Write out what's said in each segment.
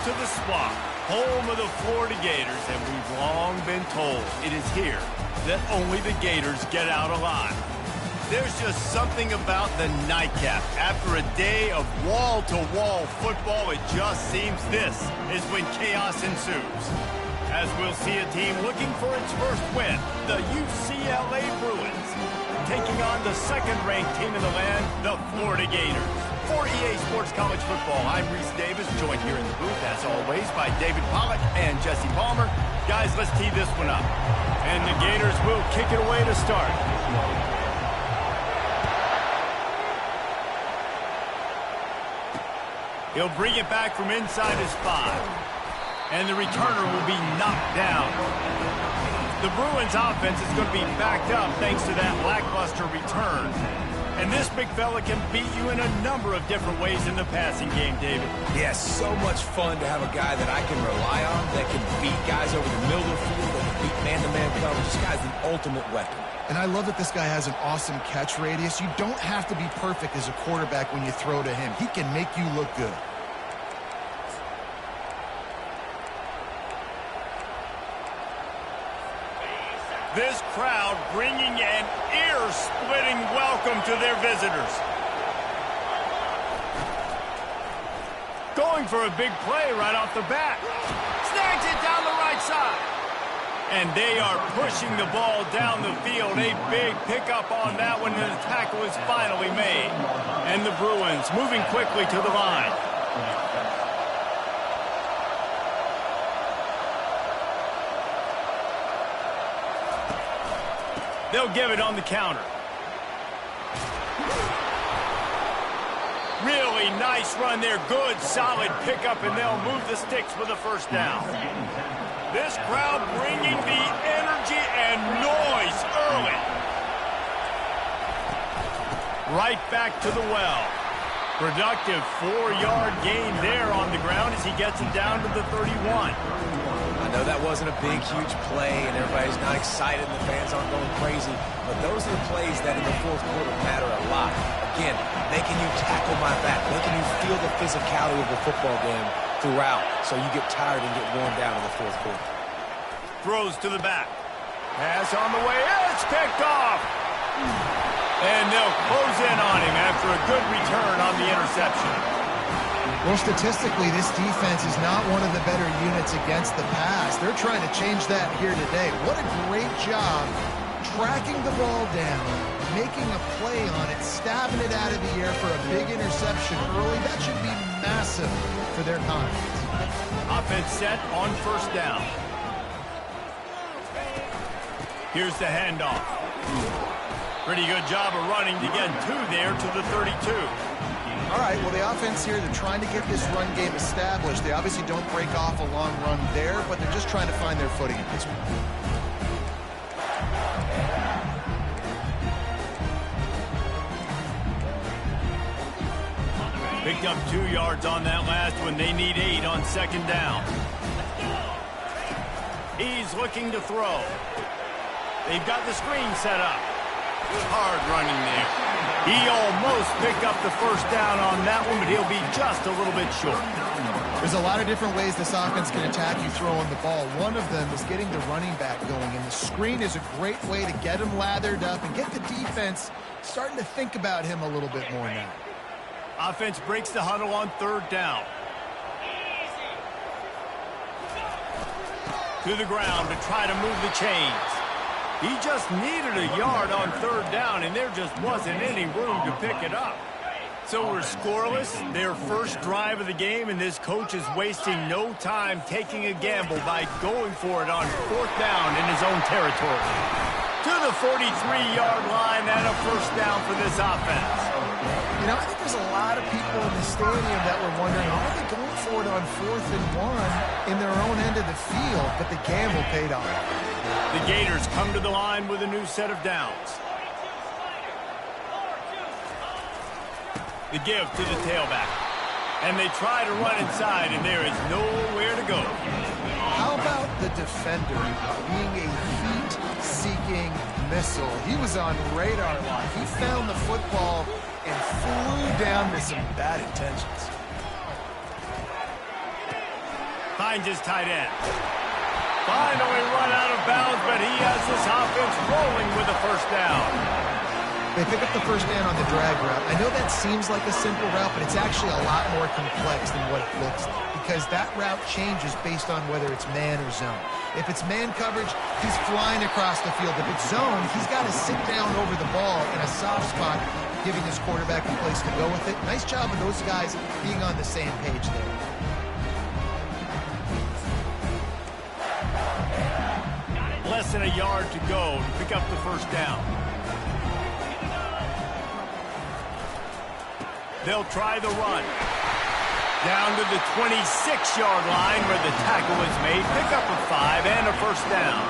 to the Swamp, home of the Florida Gators, and we've long been told it is here that only the Gators get out alive. There's just something about the nightcap. After a day of wall-to-wall football, it just seems this is when chaos ensues. As we'll see a team looking for its first win, the UCLA Bruins, taking on the second-ranked team in the land, the Florida Gators. For EA Sports College Football, I'm Reese Davis, joined here in the booth, as always, by David Pollack and Jesse Palmer. Guys, let's tee this one up. And the Gators will kick it away to start. He'll bring it back from inside his 5. And the returner will be knocked down. The Bruins offense is going to be backed up thanks to that lackluster return. And this big fella can beat you in a number of different ways in the passing game, David. Yes, so much fun to have a guy that I can rely on, that can beat guys over the middle of the field, that can beat man-to-man coverage. This guy's the ultimate weapon. And I love that this guy has an awesome catch radius. You don't have to be perfect as a quarterback when you throw to him. He can make you look good. This crowd bringing an ear-splitting welcome to their visitors. Going for a big play right off the bat. Snags it down the right side. And they are pushing the ball down the field. A big pickup on that one, and the tackle is finally made. And the Bruins moving quickly to the line. They'll give it on the counter. Really nice run there. Good, solid pickup, and they'll move the sticks for the first down. This crowd bringing the energy and noise early. Right back to the well. Productive 4-yard gain there on the ground as he gets it down to the 31. I know that wasn't a big, huge play, and everybody's not excited, and the fans aren't going crazy, but those are the plays that in the fourth quarter matter a lot. Again, making you tackle my back, making you feel the physicality of the football game throughout, so you get tired and get worn down in the fourth quarter. Throws to the back. Pass on the way. It's picked off. And they'll close in on him after a good return on the interception. Well, statistically, this defense is not one of the better units against the pass. They're trying to change that here today. What a great job tracking the ball down, making a play on it, stabbing it out of the air for a big interception early. That should be massive for their confidence. Offense set on first down. Here's the handoff. Pretty good job of running to get 2 there to the 32. All right, well, the offense here, they're trying to get this run game established. They obviously don't break off a long run there, but they're just trying to find their footing at this point. Picked up 2 yards on that last one. They need 8 on second down. He's looking to throw. They've got the screen set up. Hard running there. He almost picked up the first down on that one, but he'll be just a little bit short. There's a lot of different ways this offense can attack you throwing the ball. One of them is getting the running back going, and the screen is a great way to get him lathered up and get the defense starting to think about him a little bit more now. Offense breaks the huddle on third down. To the ground to try to move the chains. He just needed a yard on third down, and there just wasn't any room to pick it up. So we're scoreless, their first drive of the game, and this coach is wasting no time taking a gamble by going for it on fourth down in his own territory. To the 43-yard line and a first down for this offense. You know, I think there's a lot of people in the stadium that were wondering, are they going for it on 4th and 1 in their own end of the field? But the gamble paid off. The Gators come to the line with a new set of downs. The give to the tailback. And they try to run inside, and there is nowhere to go. How about the defender being a heat-seeking missile? He was on radar lock. He found the football and flew down with some bad intentions. Finds his tight end. Finally run out of bounds, but he has this offense rolling with a first down. They pick up the first down on the drag route. I know that seems like a simple route, but it's actually a lot more complex than what it looks like because that route changes based on whether it's man or zone. If it's man coverage, he's flying across the field. If it's zone, he's got to sit down over the ball in a soft spot, giving his quarterback a place to go with it. Nice job of those guys being on the same page there. Less than a yard to go to pick up the first down. They'll try the run. Down to the 26-yard line where the tackle is made. Pick up a 5 and a first down.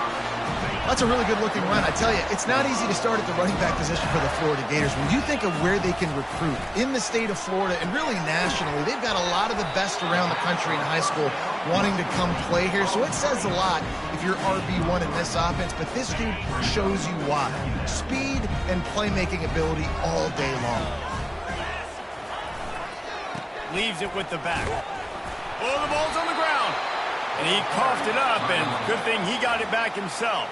That's a really good-looking run. I tell you, it's not easy to start at the running back position for the Florida Gators. When you think of where they can recruit in the state of Florida and really nationally, they've got a lot of the best around the country in high school wanting to come play here. So it says a lot if you're RB1 in this offense, but this dude shows you why. Speed and playmaking ability all day long. Leaves it with the back. Oh, the ball's on the ground. And he coughed it up, and good thing he got it back himself.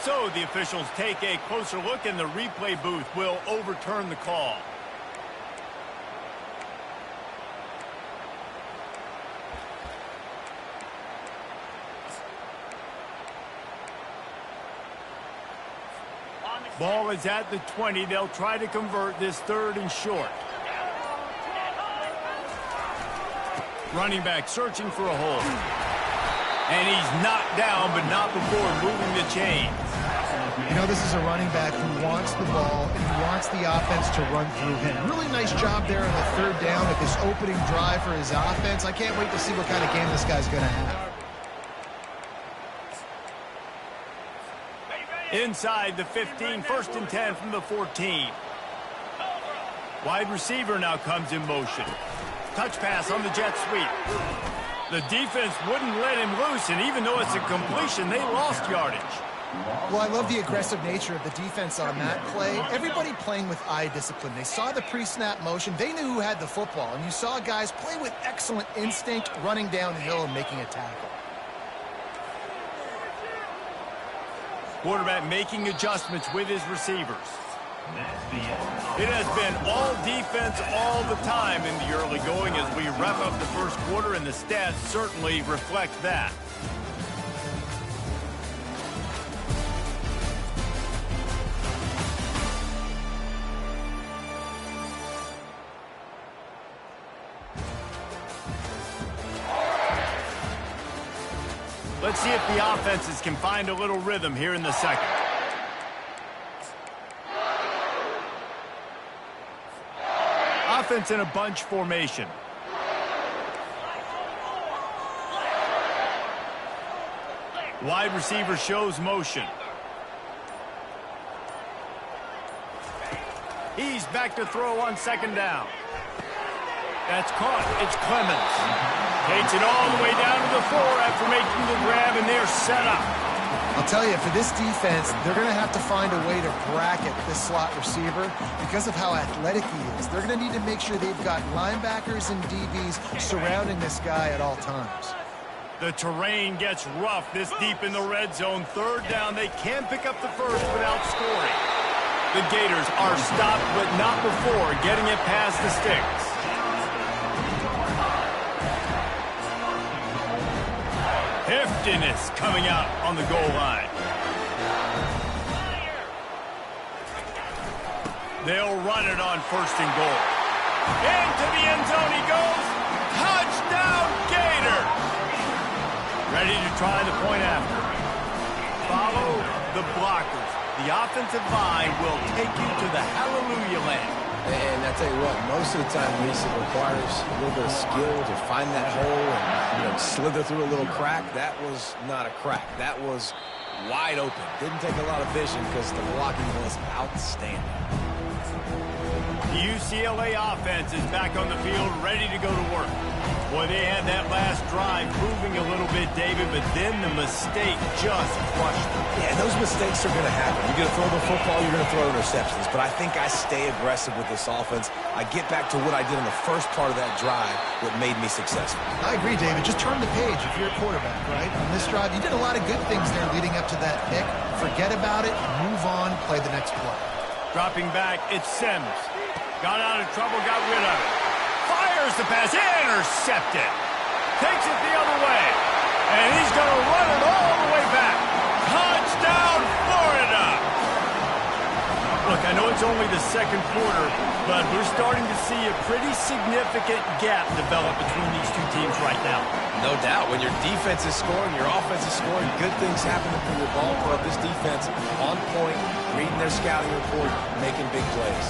So the officials take a closer look, and the replay booth will overturn the call. Ball is at the 20. They'll try to convert this 3rd and short. Running back searching for a hole. And he's knocked down, but not before moving the chains. You know, this is a running back who wants the ball and he wants the offense to run through him. Really nice job there on the 3rd down at this opening drive for his offense. I can't wait to see what kind of game this guy's going to have. Inside the 15, 1st and 10 from the 14. Wide receiver now comes in motion. Touch pass on the jet sweep. The defense wouldn't let him loose, and even though it's a completion, they lost yardage. Well, I love the aggressive nature of the defense on that play. Everybody playing with eye discipline. They saw the pre-snap motion. They knew who had the football, and you saw guys play with excellent instinct, running downhill and making a tackle. Quarterback making adjustments with his receivers. It has been all defense all the time in the early going as we wrap up the first quarter, and the stats certainly reflect that. Let's see if the offenses can find a little rhythm here in the second. Offense in a bunch formation. Wide receiver shows motion. He's back to throw on 2nd down. That's caught. It's Clemens. Takes it all the way down to the 4 after making the grab, and they're set up. I'll tell you, for this defense, they're going to have to find a way to bracket this slot receiver because of how athletic he is. They're going to need to make sure they've got linebackers and DBs surrounding this guy at all times. The terrain gets rough this deep in the red zone. 3rd down, they can pick up the first without scoring. The Gators are stopped, but not before getting it past the sticks. Heftiness coming out on the goal line. They'll run it on 1st and goal. Into the end zone he goes. Touchdown, Gators! Ready to try the point after. Follow the blockers. The offensive line will take you to the hallelujah land. And I tell you what, most of the time, Reese, it requires a little bit of skill to find that hole and slither through a little crack. That was not a crack. That was wide open. Didn't take a lot of vision because the blocking was outstanding. The UCLA offense is back on the field, ready to go to work. Boy, they had that last drive moving a little bit, David, but then the mistake just crushed them. Yeah, and those mistakes are going to happen. You're going to throw the football, you're going to throw interceptions. But I think I stay aggressive with this offense. I get back to what I did in the first part of that drive, what made me successful. I agree, David. Just turn the page if you're a quarterback, right? On this drive, you did a lot of good things there leading up to that pick. Forget about it, move on, play the next play. Dropping back, it's Sims. Got out of trouble, got rid of it. Fires the pass, intercepted. Takes it the other way. And he's going to run it all the way back. Touchdown, Florida! Look, I know it's only the second quarter, but we're starting to see a pretty significant gap develop between these two teams right now. No doubt. When your defense is scoring, your offense is scoring, good things happen for your ball club. This defense on point, reading their scouting report, making big plays.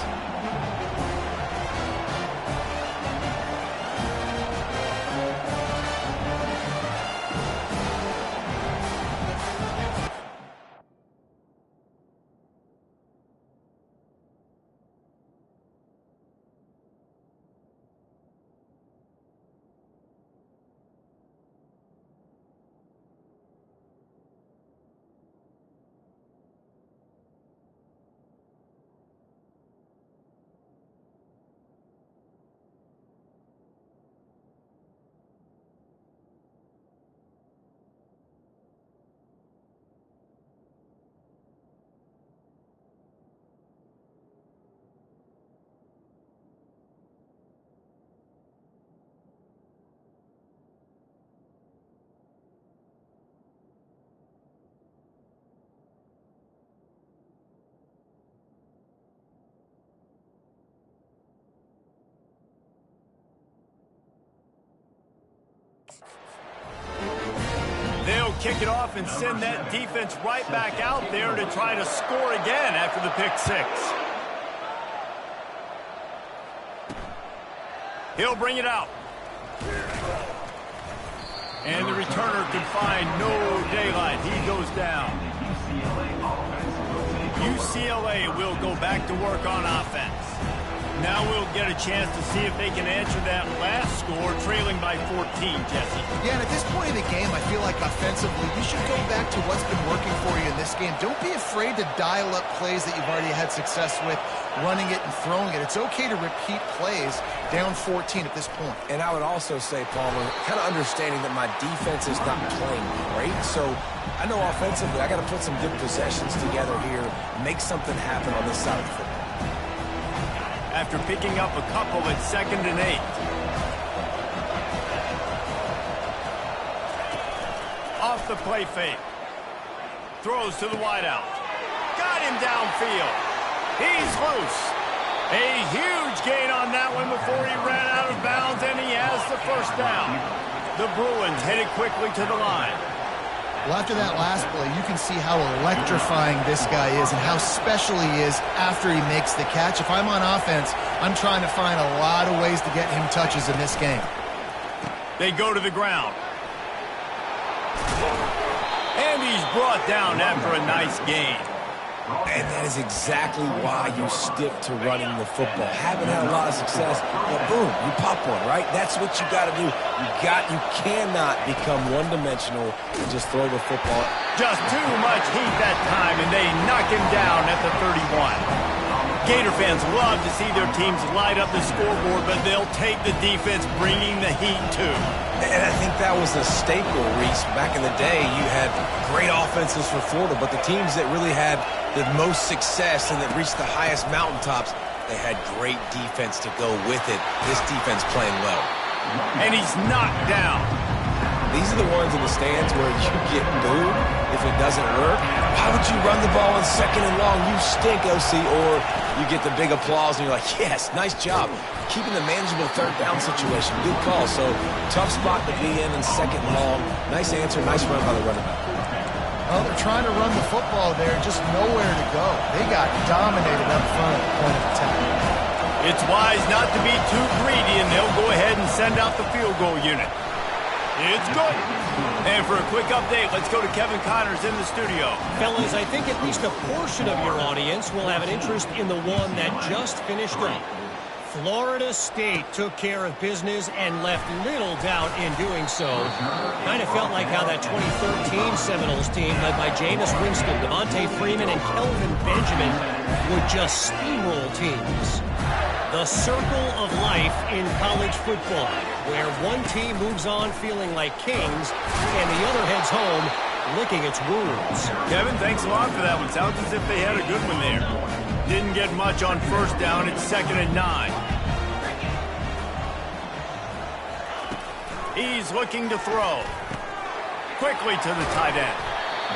They'll kick it off and send that defense right back out there to try to score again after the pick six. He'll bring it out. And the returner can find no daylight. He goes down. UCLA will go back to work on offense. Now we'll get a chance to see if they can answer that last score, trailing by 14, Jesse. Yeah, and at this point in the game, I feel like offensively, you should go back to what's been working for you in this game. Don't be afraid to dial up plays that you've already had success with, running it and throwing it. It's okay to repeat plays down 14 at this point. And I would also say, Palmer, kind of understanding that my defense is not playing great, so I know offensively I got to put some good possessions together here, make something happen on this side of the football. After picking up a couple at 2nd and 8. Off the play fake. Throws to the wideout. Got him downfield. He's loose. A huge gain on that one before he ran out of bounds, and he has the first down. The Bruins headed quickly to the line. Well, after that last play, you can see how electrifying this guy is and how special he is after he makes the catch. If I'm on offense, I'm trying to find a lot of ways to get him touches in this game. They go to the ground. And he's brought down after a nice gain. And that is exactly why you stick to running the football. Haven't had a lot of success, but boom, you pop one, right? That's what you got to do. You cannot become one-dimensional and just throw the football. Just too much heat that time, and they knock him down at the 31. Gator fans love to see their teams light up the scoreboard, but they'll take the defense bringing the heat too. And I think that was a staple, Reese. Back in the day, you had great offenses for Florida, but the teams that really had the most success and that reached the highest mountaintops, they had great defense to go with it. This defense playing well. And he's knocked down. These are the ones in the stands where you get booed if it doesn't work. Why would you run the ball on 2nd and long? You stink, OC. Or you get the big applause and you're like, yes, nice job. Keeping the manageable 3rd down situation. Good call. So tough spot to be in 2nd and long. Nice answer, nice run by the running back. Well, they're trying to run the football there, just nowhere to go. They got dominated up front at the point of attack. It's wise not to be too greedy, and they'll go ahead and send out the field goal unit. It's good. And for a quick update, let's go to Kevin Connors in the studio. Fellas, I think at least a portion of your audience will have an interest in the one that just finished up. Florida State took care of business and left little doubt in doing so. Kind of felt like how that 2013 Seminoles team, led by Jameis Winston, Devontae Freeman, and Kelvin Benjamin, would just steamroll teams. The circle of life in college football, where one team moves on feeling like kings and the other heads home licking its wounds. Kevin, thanks a lot for that one. Sounds as if they had a good one there. Didn't get much on first down. It's 2nd and 9. He's looking to throw. Quickly to the tight end.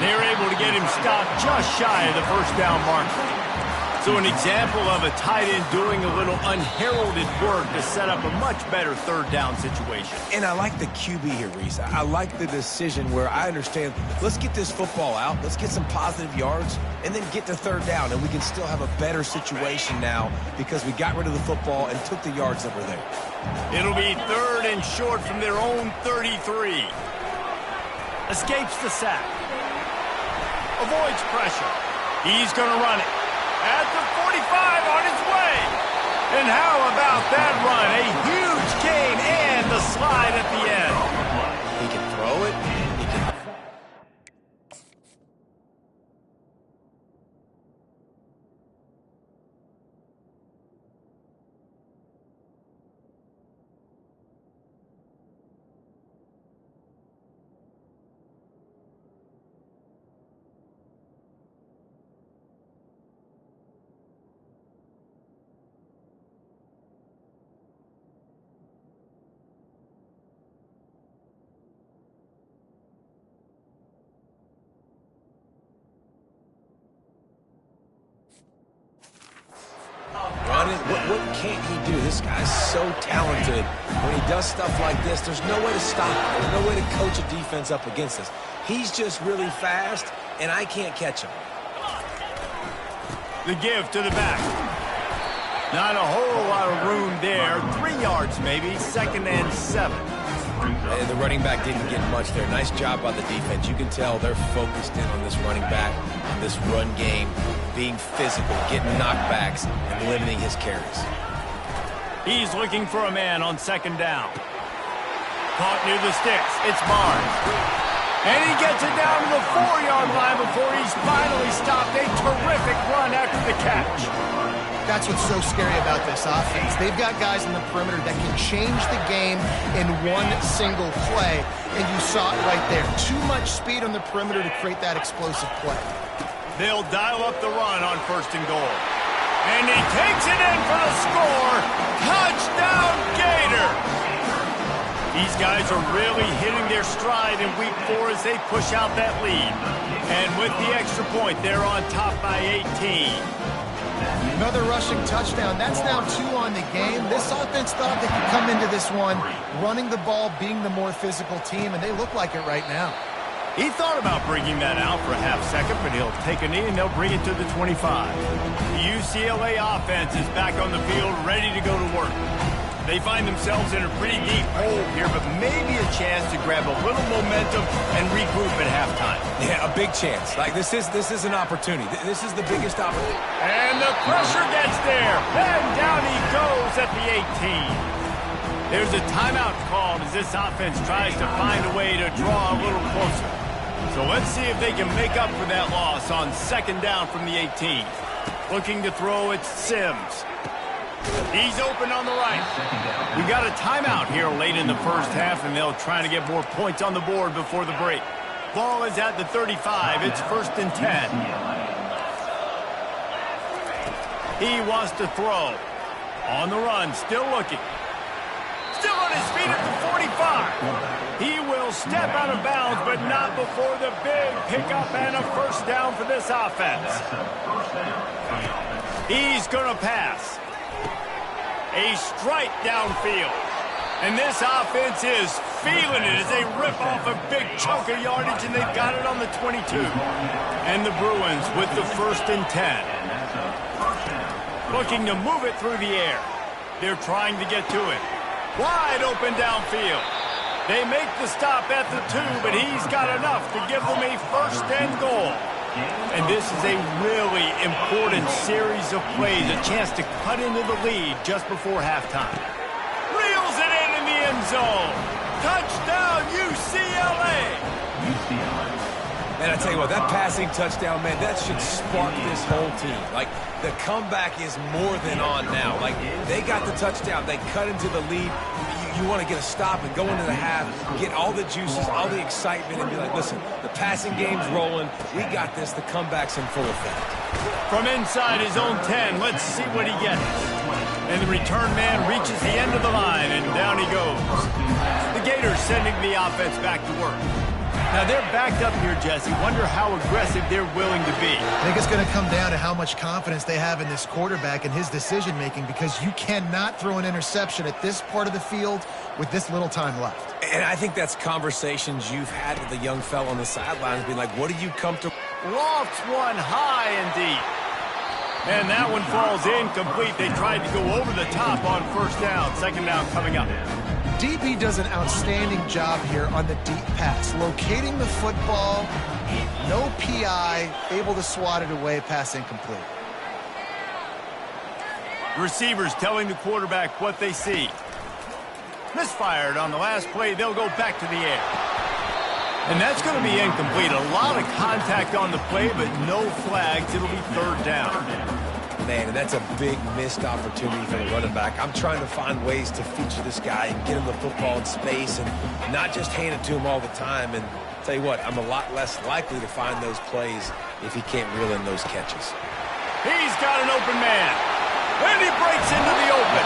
They're able to get him stopped just shy of the first down marker. So an example of a tight end doing a little unheralded work to set up a much better third down situation. And I like the QB here, Reese. I like the decision where I understand, let's get this football out, let's get some positive yards, and then get to third down, and we can still have a better situation now because we got rid of the football and took the yards that were there. It'll be 3rd and short from their own 33. Escapes the sack. Avoids pressure. He's going to run it. At the 45 on his way. And how about that run? A huge gain and the slide at the end. He can throw it. He can... What can't he do? This guy's so talented. When he does stuff like this, there's no way to stop him. There's no way to coach a defense up against us. He's just really fast, and I can't catch him. The give to the back. Not a whole lot of room there. 3 yards maybe. 2nd and 7. And the running back didn't get much there. Nice job by the defense. You can tell they're focused in on this running back, on this run game, being physical, getting knockbacks, and limiting his carries. He's looking for a man on 2nd down. Caught near the sticks. It's Barnes. And he gets it down to the 4-yard line before he's finally stopped. A terrific run after the catch. That's what's so scary about this offense. They've got guys in the perimeter that can change the game in one single play, and you saw it right there. Too much speed on the perimeter to create that explosive play. They'll dial up the run on 1st and goal. And he takes it in for the score. Touchdown, Gators! These guys are really hitting their stride in week 4 as they push out that lead. And with the extra point, they're on top by 18. Another rushing touchdown. That's now 2 on the game. This offense thought they could come into this one running the ball, being the more physical team, and they look like it right now. He thought about bringing that out for a half second, but he'll take a knee and they'll bring it to the 25. The UCLA offense is back on the field, ready to go to work. They find themselves in a pretty deep hole here, but maybe a chance to grab a little momentum and regroup at halftime. Yeah, a big chance. Like, this is an opportunity. This is the biggest opportunity. And the pressure gets there. And down he goes at the 18. There's a timeout called as this offense tries to find a way to draw a little closer. So let's see if they can make up for that loss on 2nd down from the 18. Looking to throw, it's Sims. He's open on the right. We got a timeout here late in the first half, and they'll try to get more points on the board before the break. Ball is at the 35. It's 1st and 10. He wants to throw. On the run, still looking. Still on his feet at the 45. He will step out of bounds, but not before the big pickup and a 1st down for this offense. He's going to pass. A strike downfield. And this offense is feeling it as they rip off a big chunk of yardage, and they've got it on the 22. And the Bruins with the 1st and 10. Looking to move it through the air. They're trying to get to it. Wide open downfield. They make the stop at the 2, but he's got enough to give them a 1st and goal. And this is a really important series of plays, a chance to cut into the lead just before halftime. Reels it in the end zone. Touchdown, UCLA! Man, I tell you what, that passing touchdown, man, that should spark this whole team. Like, the comeback is more than on now. Like, they got the touchdown. They cut into the lead. You want to get a stop and go into the half, get all the juices, all the excitement, and be like, listen, the passing game's rolling. We got this. The comeback's in full effect. From inside his own 10, let's see what he gets. And the return man reaches the end of the line, and down he goes. The Gators sending the offense back to work. Now, they're backed up here, Jesse. Wonder how aggressive they're willing to be. I think it's going to come down to how much confidence they have in this quarterback and his decision-making, because you cannot throw an interception at this part of the field with this little time left. And I think that's conversations you've had with the young fella on the sidelines, being like, what do you come to? Lofts one high and deep. And that one falls incomplete. They tried to go over the top on first down. Second down coming up. DB does an outstanding job here on the deep pass, locating the football, no PI, able to swat it away, pass incomplete. Receivers telling the quarterback what they see. Misfired on the last play. They'll go back to the air. And that's going to be incomplete. A lot of contact on the play, but no flags. It'll be third down. Man, and that's a big missed opportunity for the running back. I'm trying to find ways to feature this guy and get him the football in space and not just hand it to him all the time. And tell you what, I'm a lot less likely to find those plays if he can't reel in those catches. He's got an open man. And he breaks into the open.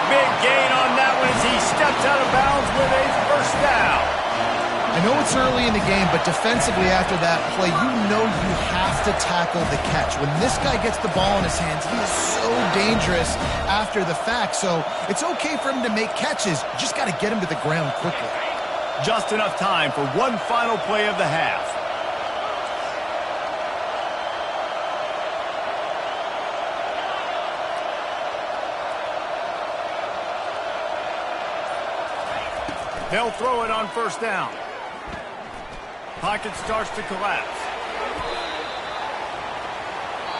Big gain on that one as he steps out of bounds with a first down. I know it's early in the game, but defensively after that play, you know you have to tackle the catch. When this guy gets the ball in his hands, he is so dangerous after the fact. So it's okay for him to make catches. You just got to get him to the ground quickly. Just enough time for one final play of the half. They'll throw it on first down. Pocket starts to collapse.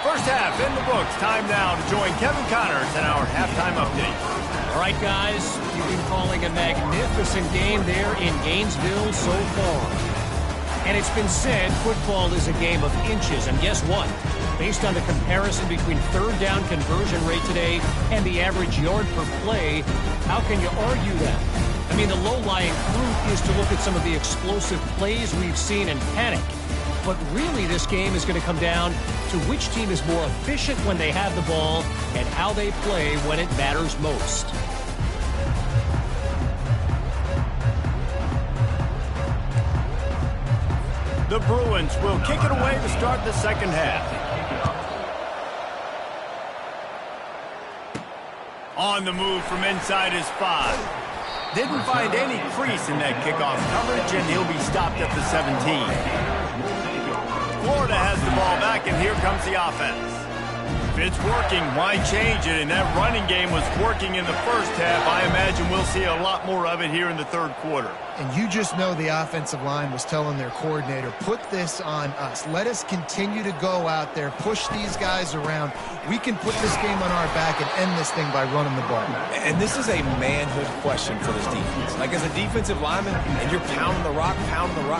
First half in the books. Time now to join Kevin Connors in our halftime update. All right, guys, you've been calling a magnificent game there in Gainesville so far. And it's been said football is a game of inches. And guess what? Based on the comparison between third down conversion rate today and the average yard per play, how can you argue that? I mean, the low-lying fruit is to look at some of the explosive plays we've seen and panic. But really, this game is going to come down to which team is more efficient when they have the ball and how they play when it matters most. The Bruins will kick it away to start the second half. On the move from inside his 5. Didn't find any crease in that kickoff coverage, and he'll be stopped at the 17. Florida has the ball back, and here comes the offense. If it's working, why change it? And that running game was working in the first half. I imagine we'll see a lot more of it here in the third quarter. And you just know the offensive line was telling their coordinator, put this on us. Let us continue to go out there, push these guys around. We can put this game on our back and end this thing by running the ball. And this is a manhood question for this defense. Like, as a defensive lineman, and you're pounding the rock,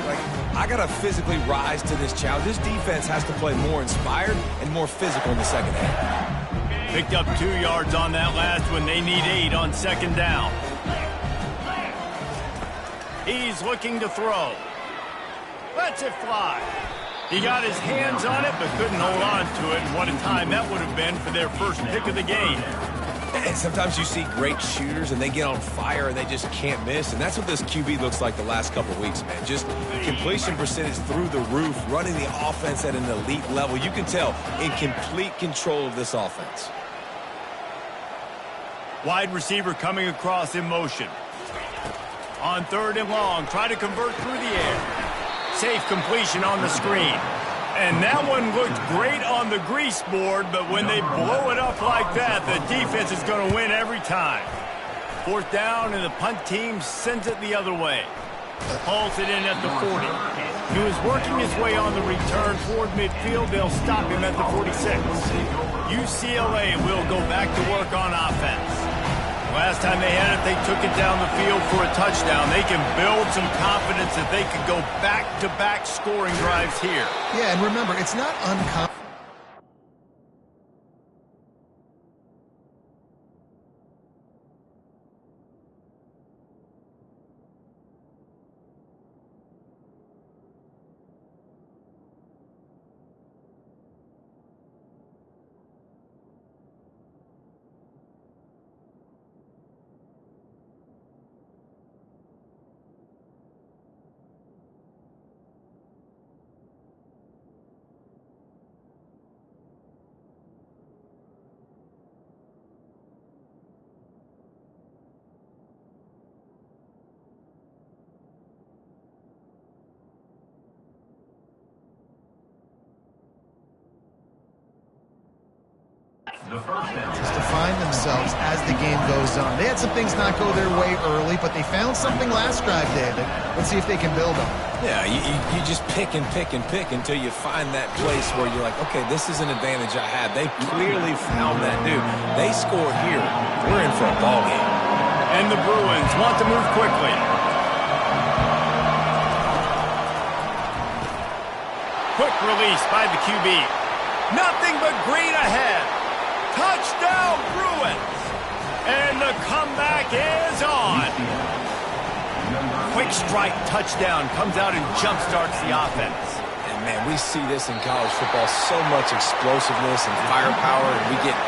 like, I got to physically rise to this challenge. This defense has to play more inspired and more physical in the second half. Picked up 2 yards on that last one. They need 8 on second down. He's looking to throw. Lets it fly. He got his hands on it, but couldn't hold on to it. And what a time that would have been for their first pick of the game. And sometimes you see great shooters, and they get on fire, and they just can't miss. And that's what this QB looks like the last couple of weeks, man. Just completion percentage through the roof, running the offense at an elite level. You can tell in complete control of this offense. Wide receiver coming across in motion. On third and long, try to convert through the air. Safe completion on the screen. And that one looked great on the grease board, but when they blow it up like that, the defense is going to win every time. Fourth down, and the punt team sends it the other way. Hauls it in at the 40. He was working his way on the return toward midfield. They'll stop him at the 46. UCLA will go back to work on offense. Last time they had it, they took it down the field for a touchdown. They can build some confidence that they could go back-to-back scoring drives here. Yeah, and remember, it's not uncommon. Just to find themselves as the game goes on. They had some things not go their way early, but they found something last drive, David. Let's see if they can build on. Yeah, you just pick and pick and pick until you find that place where you're like, okay, this is an advantage I have. They clearly found that dude. They score here. We're in for a ball game. And the Bruins want to move quickly. Quick release by the QB. Nothing but green ahead. Touchdown, Bruins! And the comeback is on. Quick strike touchdown comes out and jumpstarts the offense. And, man, we see this in college football, so much explosiveness and firepower, and we get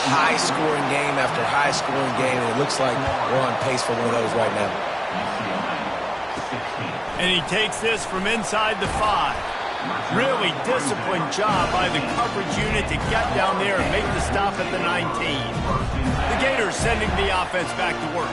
high-scoring game after high-scoring game, and it looks like we're on pace for one of those right now. And he takes this from inside the 5. Really disciplined job by the coverage unit to get down there and make the stop at the 19. The Gators sending the offense back to work.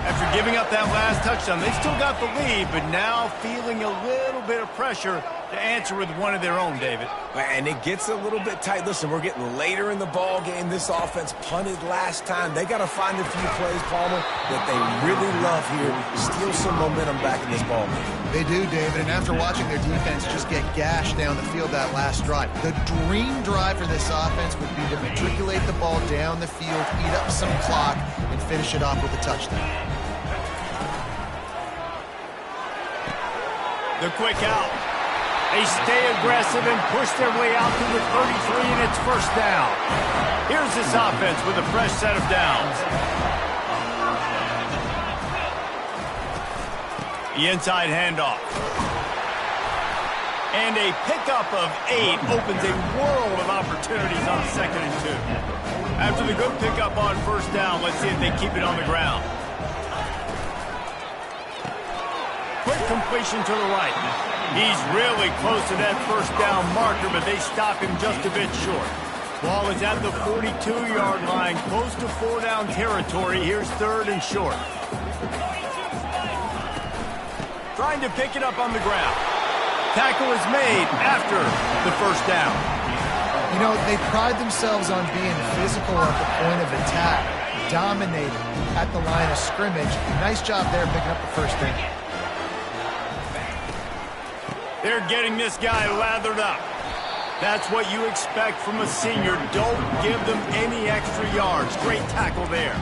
After giving up that last touchdown, they still got the lead, but now feeling a little bit of pressure to answer with one of their own, David. And it gets a little bit tight. Listen, we're getting later in the ball game. This offense punted last time. They got to find a few plays, Palmer, that they really love here. Steal some momentum back in this ball game. They do, David, and after watching their defense just get gashed down the field that last drive, the dream drive for this offense would be to matriculate the ball down the field, eat up some clock, and finish it off with a touchdown. The quick out. They stay aggressive and push their way out to the 33, and it's first down. Here's this offense with a fresh set of downs. The inside handoff. And a pickup of 8 opens a world of opportunities on 2nd and 2. After the good pickup on first down, let's see if they keep it on the ground. Quick completion to the right. He's really close to that first down marker, but they stop him just a bit short. Ball is at the 42-yard line, close to 4-down territory. Here's 3rd and short. Trying to pick it up on the ground. Tackle is made after the first down. You know, they pride themselves on being physical at the point of attack, dominating at the line of scrimmage. Nice job there picking up the first down. They're getting this guy lathered up. That's what you expect from a senior. Don't give them any extra yards. Great tackle there.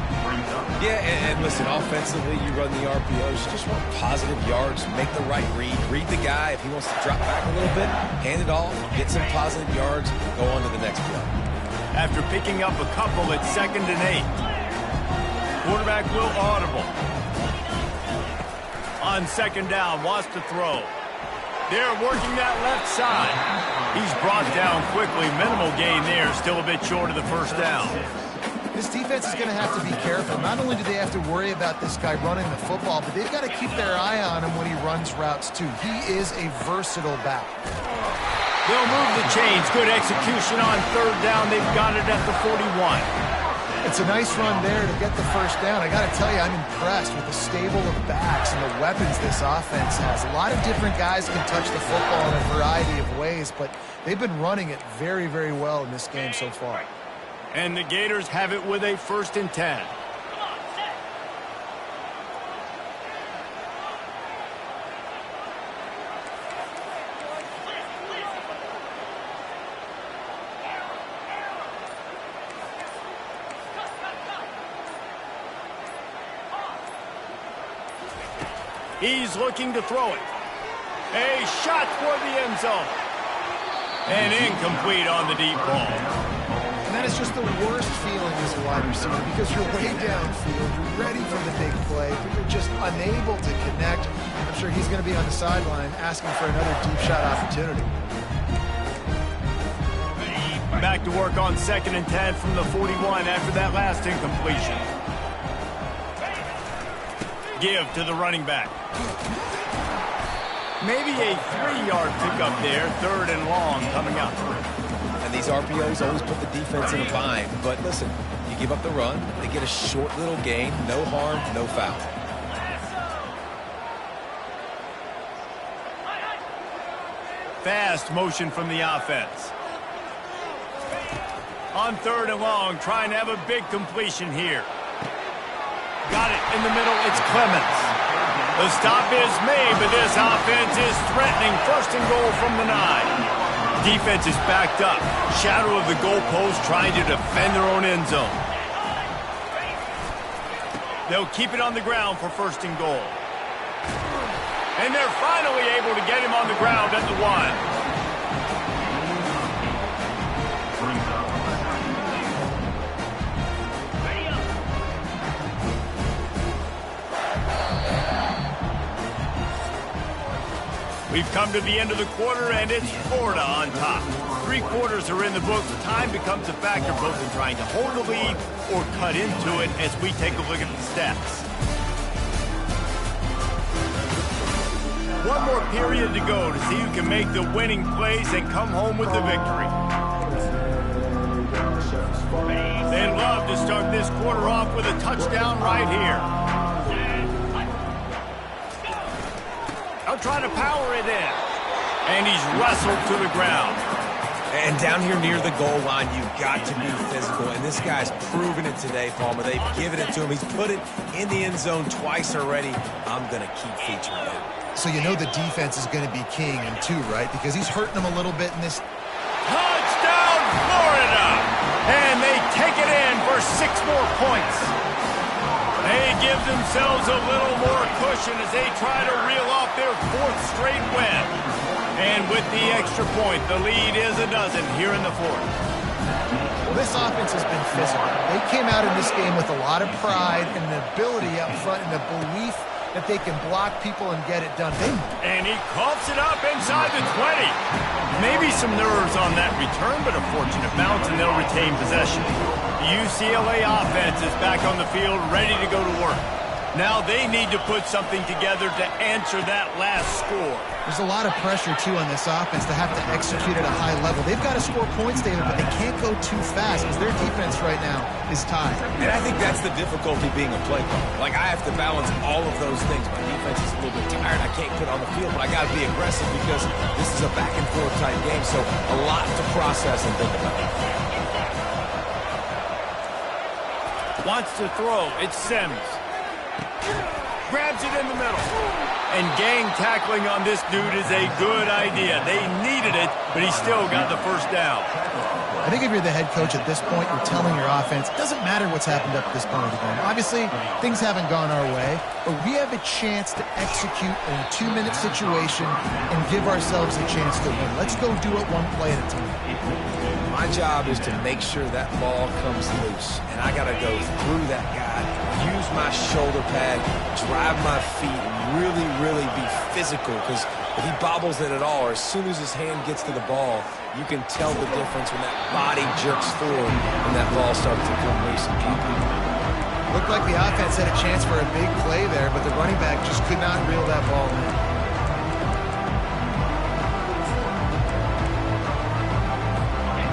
Yeah, and listen, offensively, you run the RPOs. You just want positive yards, make the right read. Read the guy. If he wants to drop back a little bit, hand it off, get some positive yards, go on to the next play. After picking up a couple at 2nd and 8. Quarterback will audible. On 2nd down, wants to throw. They're working that left side. He's brought down quickly. Minimal gain there. Still a bit short of the first down. This defense is going to have to be careful. Not only do they have to worry about this guy running the football, but they've got to keep their eye on him when he runs routes, too. He is a versatile back. They'll move the chains. Good execution on 3rd down. They've got it at the 41. It's a nice run there to get the first down. I got to tell you, I'm impressed with the stable of backs and the weapons this offense has. A lot of different guys can touch the football in a variety of ways, but they've been running it very, very well in this game so far. And the Gators have it with a 1st and 10. He's looking to throw it. A shot toward the end zone. And incomplete on the deep ball. And that is just the worst feeling as a wide receiver because you're way downfield, you're ready for the big play, but you're just unable to connect. I'm sure he's going to be on the sideline asking for another deep shot opportunity. Back to work on 2nd and 10 from the 41 after that last incompletion. Give to the running back. Maybe a 3-yard pickup there, 3rd and long coming up. And these RPOs always put the defense in a bind. But listen, you give up the run, they get a short little gain, no harm, no foul. Fast motion from the offense. On 3rd and long, trying to have a big completion here. Got it in the middle, it's Clemens. The stop is made, but this offense is threatening 1st and goal from the 9. Defense is backed up. Shadow of the goalpost trying to defend their own end zone. They'll keep it on the ground for 1st and goal. And they're finally able to get him on the ground at the 1. We've come to the end of the quarter, and it's Florida on top. 3 quarters are in the books. Time becomes a factor both in trying to hold the lead or cut into it as we take a look at the stats. One more period to go to see who can make the winning plays and come home with the victory. They'd love to start this quarter off with a touchdown right here. They'll try to power it in. And he's wrestled to the ground. And down here near the goal line, you've got to be physical. And this guy's proven it today, Palmer. They've given it to him. He's put it in the end zone twice already. I'm going to keep featuring him. So you know the defense is going to be king in 2, right? Because he's hurting them a little bit in this. Touchdown, Florida! And they take it in for 6 more points. They give themselves a little more cushion as they try to reel off their 4th straight win. And with the extra point, the lead is a dozen here in the 4th. Well, this offense has been physical. They came out in this game with a lot of pride and an ability up front and a belief that they can block people and get it done. And he coughs it up inside the 20. Maybe some nerves on that return, but a fortunate bounce, and they'll retain possession. The UCLA offense is back on the field, ready to go to work. Now they need to put something together to answer that last score. There's a lot of pressure, too, on this offense to have to execute at a high level. They've got to score points, David, but they can't go too fast because their defense right now is tied. And I think that's the difficulty being a play caller. Like, I have to balance all of those things. My defense is a little bit tired. I can't put on the field, but I got to be aggressive because this is a back-and-forth type game, so a lot to process and think about. Wants to throw. It's Sims. Grabs it in the middle. And gang tackling on this dude is a good idea. They needed it, but he still got the 1st down. I think if you're the head coach at this point, you're telling your offense, it doesn't matter what's happened up to this point of the game. Obviously, things haven't gone our way, but we have a chance to execute in a 2-minute situation and give ourselves a chance to win. Let's go do it 1 play at a time. My job is to make sure that ball comes loose, and I got to go through that guy, use my shoulder pad, drive my feet, and really be physical, because if he bobbles it at all, or as soon as his hand gets to the ball, you can tell the difference when that body jerks forward and that ball starts to come loose and pop out. Looked like the offense had a chance for a big play there, but the running back just could not reel that ball in.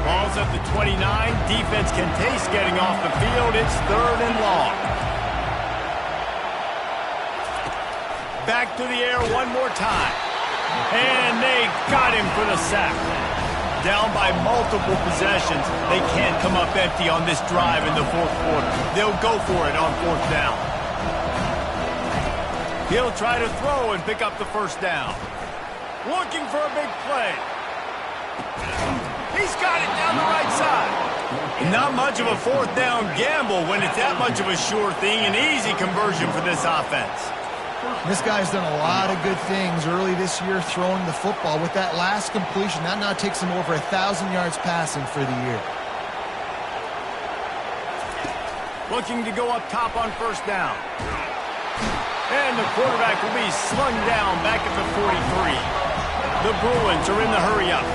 Ball's at the 29. Defense can taste getting off the field. It's 3rd and long. Back to the air one more time. And they got him for the sack. Down by multiple possessions. They can't come up empty on this drive in the 4th quarter. They'll go for it on 4th down. He'll try to throw and pick up the 1st down. Looking for a big play. He's got it down the right side. Not much of a 4th down gamble when it's that much of a sure thing. An easy conversion for this offense. This guy's done a lot of good things early this year throwing the football. With that last completion, that now takes him over 1,000 yards passing for the year. Looking to go up top on first down. And the quarterback will be slung down back at the 43. The Bruins are in the hurry-up.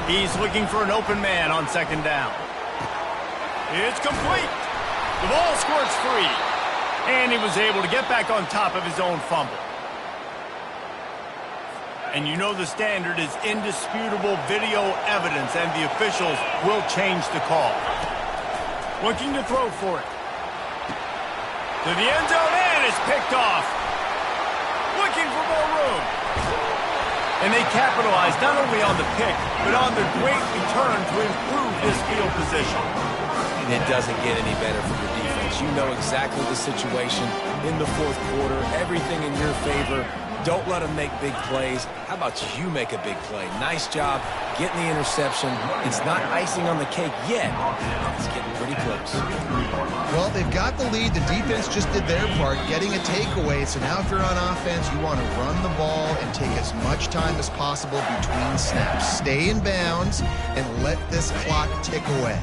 He's looking for an open man on second down. It's complete. The ball squirts free. And he was able to get back on top of his own fumble. And you know the standard is indisputable video evidence, and the officials will change the call. Looking to throw for it. To the end zone, and it's picked off. Looking for more room. And they capitalized not only on the pick, but on the great return to improve this field position. And it doesn't get any better for your defense. You know exactly the situation in the fourth quarter. Everything in your favor. Don't let them make big plays. How about you make a big play? Nice job getting the interception. It's not icing on the cake yet. It's getting pretty close. Well, they've got the lead. The defense just did their part, getting a takeaway. So now if you're on offense, you want to run the ball and take as much time as possible between snaps. Stay in bounds and let this clock tick away.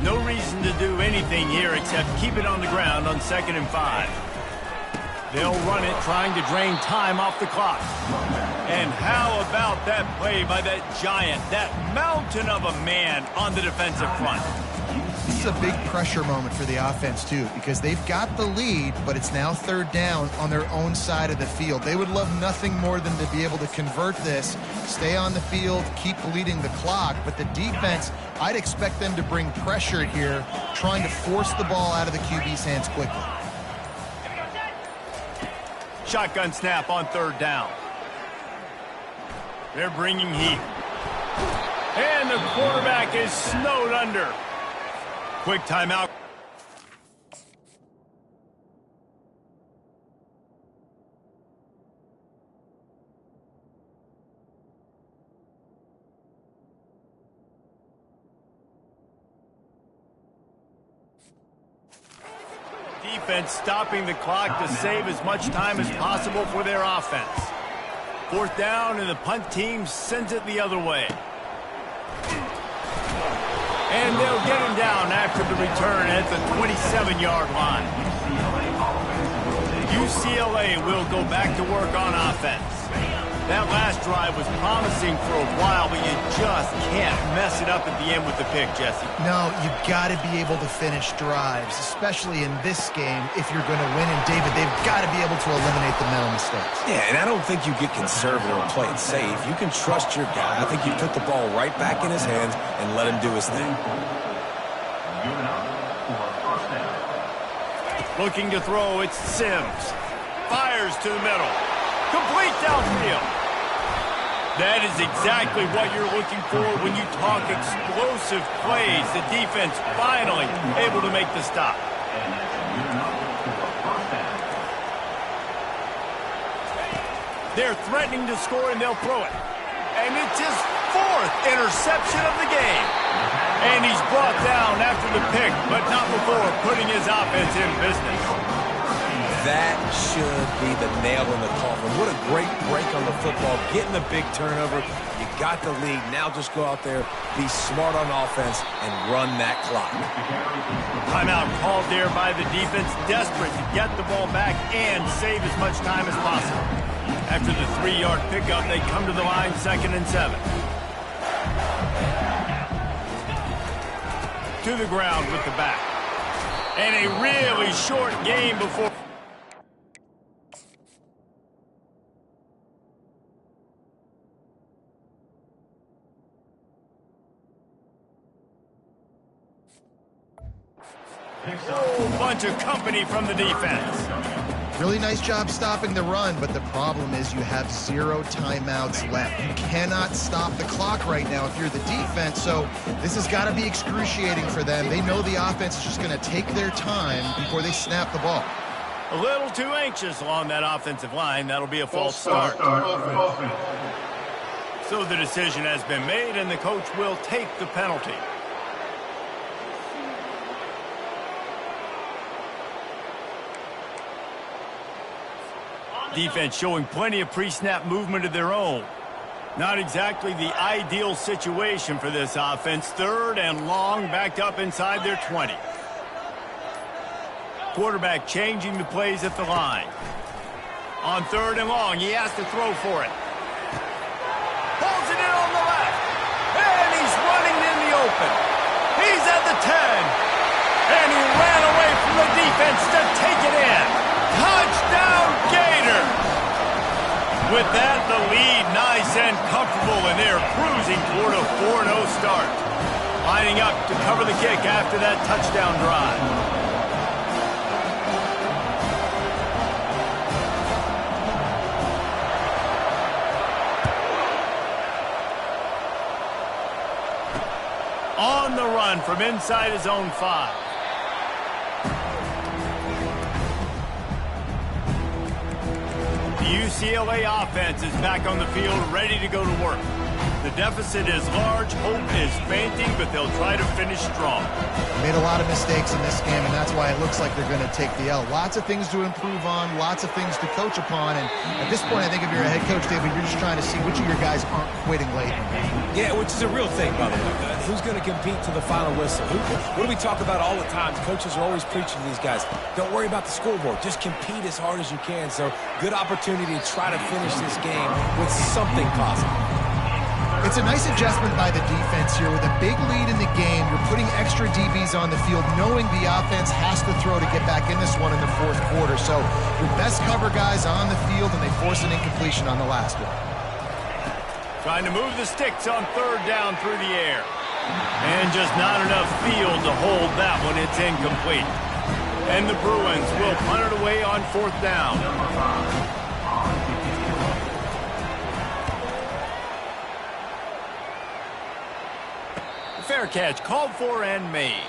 No reason to do anything here except keep it on the ground on 2nd and 5. They'll run it, trying to drain time off the clock. And how about that play by that giant, that mountain of a man on the defensive front? This is a big pressure moment for the offense, too, because they've got the lead, but it's now third down on their own side of the field. They would love nothing more than to be able to convert this, stay on the field, keep bleeding the clock. But the defense, I'd expect them to bring pressure here, trying to force the ball out of the QB's hands quickly. Shotgun snap on third down. They're bringing heat. And the quarterback is snowed under. Quick timeout. Defense stopping the clock to save as much time as possible for their offense. Fourth down, and the punt team sends it the other way. And they'll get him down after the return at the 27-yard line. UCLA will go back to work on offense. That last drive was promising for a while, but you just can't mess it up at the end with the pick, Jesse. No, you've got to be able to finish drives, especially in this game if you're going to win. And, David, they've got to be able to eliminate the mental mistakes. Yeah, and I don't think you get conservative and play it safe. You can trust your guy. I think you put the ball right back in his hands and let him do his thing. Looking to throw, it's Sims. Fires to the middle. Complete downfield. That is exactly what you're looking for when you talk explosive plays. The defense finally able to make the stop. They're threatening to score, and they'll throw it. And it's his fourth interception of the game. And he's brought down after the pick, but not before putting his offense in business. That should be the nail in the coffin. What a great break on the football, getting the big turnover. You got the lead. Now just go out there, be smart on offense, and run that clock. Timeout called there by the defense, desperate to get the ball back and save as much time as possible. After the 3-yard pickup, they come to the line, 2nd and 7. To the ground with the back. And a really short game before... Oh, bunch of company from the defense. Really nice job stopping the run, but the problem is you have 0 timeouts left. You cannot stop the clock right now if you're the defense, so this has got to be excruciating for them. They know the offense is just going to take their time before they snap the ball. A little too anxious along that offensive line. That'll be a false start. So the decision has been made, and the coach will take the penalty. Defense showing plenty of pre-snap movement of their own. Not exactly the ideal situation for this offense. 3rd and long, backed up inside their 20. Quarterback changing the plays at the line. On 3rd and long, he has to throw for it. Pulls it in on the left. And he's running in the open. He's at the 10. And he ran away from the defense to take it in. Touchdown, Gators! With that, the lead nice and comfortable, and they're cruising toward a 4-0 start. Lining up to cover the kick after that touchdown drive. On the run from inside his own 5. The UCLA offense is back on the field, ready to go to work. The deficit is large, hope is fainting, but they'll try to finish strong. Made a lot of mistakes in this game, and that's why it looks like they're going to take the L. Lots of things to improve on, lots of things to coach upon, and at this point, I think if you're a head coach, David, you're just trying to see which of your guys aren't quitting late. Yeah, which is a real thing, by the way. Who's going to compete to the final whistle? What do we talk about all the time? Coaches are always preaching to these guys. Don't worry about the scoreboard. Just compete as hard as you can. So, good opportunity to try to finish this game with something positive. It's a nice adjustment by the defense here. With a big lead in the game, you're putting extra DBs on the field, knowing the offense has to throw to get back in this one in the 4th quarter. So your best cover guys on the field, and they force an incompletion on the last one. Trying to move the sticks on 3rd down through the air. And just not enough field to hold that one. It's incomplete. And the Bruins will punt it away on 4th down. Fair catch, called for and made.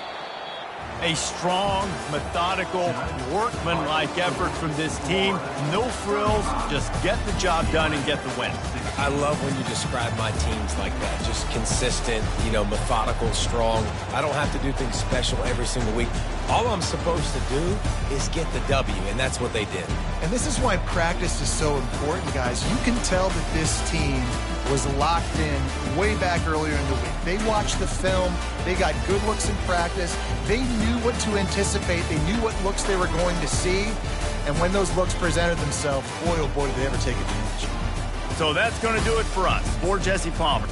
A strong, methodical, workmanlike effort from this team. No frills, just get the job done and get the win. I love when you describe my teams like that. Just consistent, methodical, strong. I don't have to do things special every single week. All I'm supposed to do is get the W, and that's what they did. And this is why practice is so important, guys. You can tell that this team was locked in way back earlier in the week. They watched the film. They got good looks in practice. They knew what to anticipate. They knew what looks they were going to see. And when those looks presented themselves, boy, oh boy, did they ever take advantage. So that's going to do it for us. For Jesse Palmer.